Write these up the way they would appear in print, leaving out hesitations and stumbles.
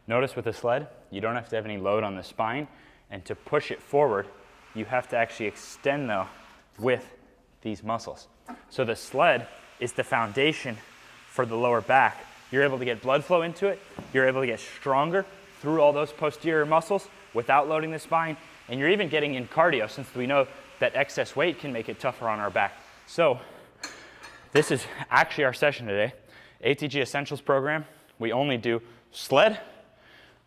Notice with the sled, you don't have to have any load on the spine, and to push it forward, you have to actually extend the with these muscles. So the sled is the foundation for the lower back. You're able to get blood flow into it, you're able to get stronger through all those posterior muscles without loading the spine, and you're even getting in cardio, since we know that excess weight can make it tougher on our back. So this is actually our session today. ATG Essentials program, we only do sled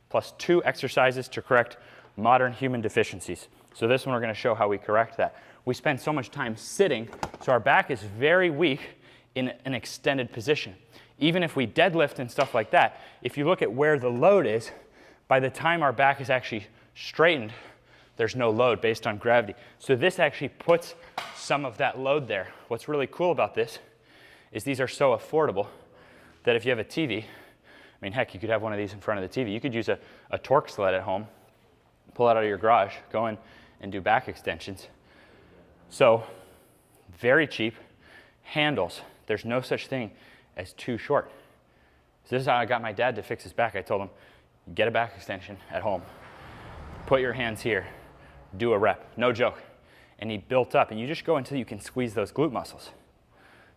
plus 2 exercises to correct modern human deficiencies. So this one we're going to show how we correct that. We spend so much time sitting, so our back is very weak in an extended position. Even if we deadlift and stuff like that, if you look at where the load is, by the time our back is actually straightened, there's no load based on gravity. So this actually puts some of that load there. What's really cool about this is these are so affordable that if you have a TV, I mean, heck, you could have one of these in front of the TV. You could use a torque sled at home, pull it out of your garage, go in and do back extensions. So very cheap. Handles, there's no such thing as too short. So this is how I got my dad to fix his back. I told him, get a back extension at home, put your hands here, do a rep, no joke. And he built up, and you just go until you can squeeze those glute muscles.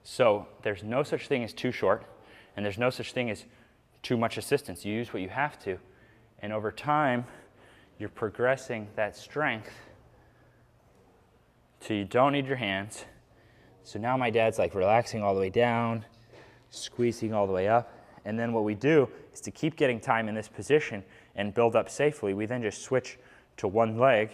So there's no such thing as too short, and there's no such thing as too much assistance. You use what you have to, and over time, you're progressing that strength till you don't need your hands. So now my dad's like relaxing all the way down, squeezing all the way up. And then what we do is to keep getting time in this position and build up safely. We then just switch to one leg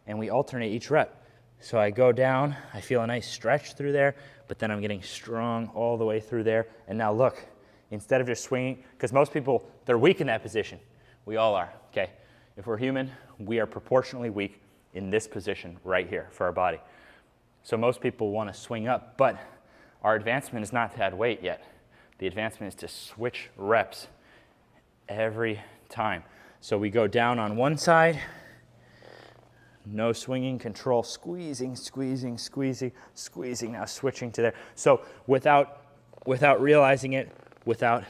and we alternate each rep. So I go down, I feel a nice stretch through there, but then I'm getting strong all the way through there. And now look, instead of just swinging, because most people, they're weak in that position. We all are, okay? If we're human, we are proportionally weak in this position right here for our body. So most people want to swing up, but our advancement is not to add weight yet. The advancement is to switch reps every time. So we go down on one side, no swinging, control, squeezing, squeezing, squeezing, squeezing, now switching to there. So without realizing it, without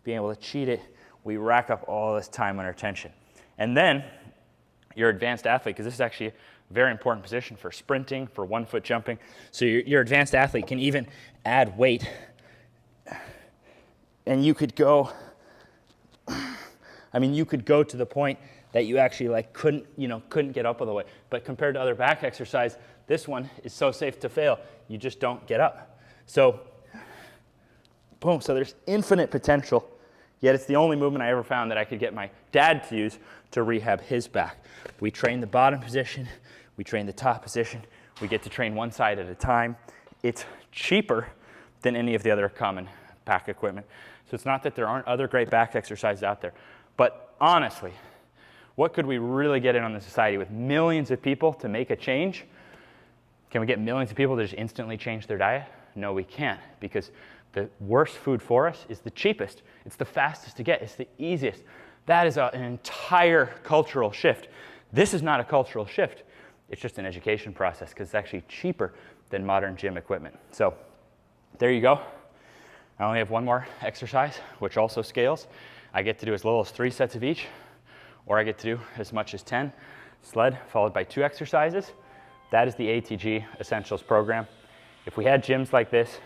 being able to cheat it, we rack up all this time under tension. And then your advanced athlete, because this is actually a very important position for sprinting, for 1-foot jumping. So your advanced athlete can even add weight. And you could go, I mean, you could go to the point that you actually like couldn't get up all the way. But compared to other back exercise, this one is so safe to fail, you just don't get up. So, boom, so there's infinite potential, yet it's the only movement I ever found that I could get my dad to use to rehab his back. We train the bottom position, we train the top position, we get to train one side at a time. It's cheaper than any of the other common back equipment. So it's not that there aren't other great back exercises out there, but honestly, what could we really get in on the society with millions of people to make a change? Can we get millions of people to just instantly change their diet? No, we can't, because the worst food for us is the cheapest. It's the fastest to get. It's the easiest. That is an entire cultural shift. This is not a cultural shift. It's just an education process, because it's actually cheaper than modern gym equipment. So there you go. I only have one more exercise, which also scales. I get to do as little as 3 sets of each, or I get to do as much as 10. Sled followed by 2 exercises. That is the ATG Essentials program. If we had gyms like this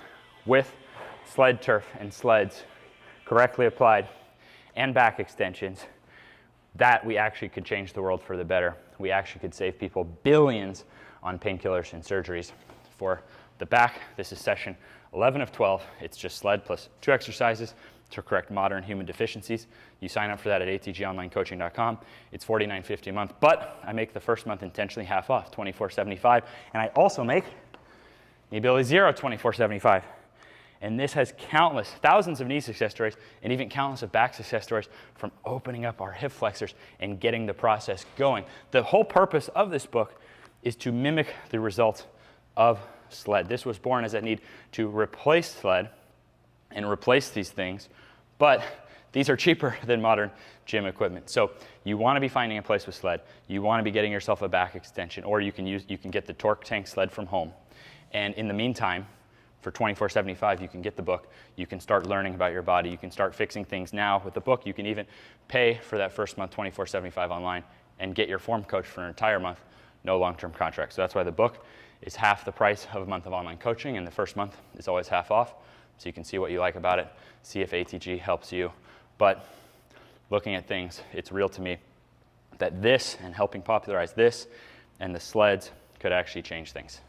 with sled turf and sleds correctly applied and back extensions, that we actually could change the world for the better. We actually could save people billions on painkillers and surgeries. For the back, this is session 11 of 12. It's just sled plus 2 exercises to correct modern human deficiencies. You sign up for that at atgonlinecoaching.com. It's $49.50 a month, but I make the first month intentionally half off, $24.75, and I also make the Ability Zero $24.75. And this has countless, thousands of knee success stories, and even countless of back success stories from opening up our hip flexors and getting the process going. The whole purpose of this book is to mimic the results of sled. This was born as a need to replace sled and replace these things, but these are cheaper than modern gym equipment. So you want to be finding a place with sled. You want to be getting yourself a back extension, or you can get the Torque Tank sled from home. And in the meantime, For $24.75, you can get the book. You can start learning about your body. You can start fixing things now with the book. You can even pay for that first month, $24.75 online, and get your form coach for an entire month, no long-term contract. So that's why the book is half the price of a month of online coaching, and the first month is always half off. So you can see what you like about it, see if ATG helps you. But looking at things, it's real to me that this and helping popularize this and the sleds could actually change things.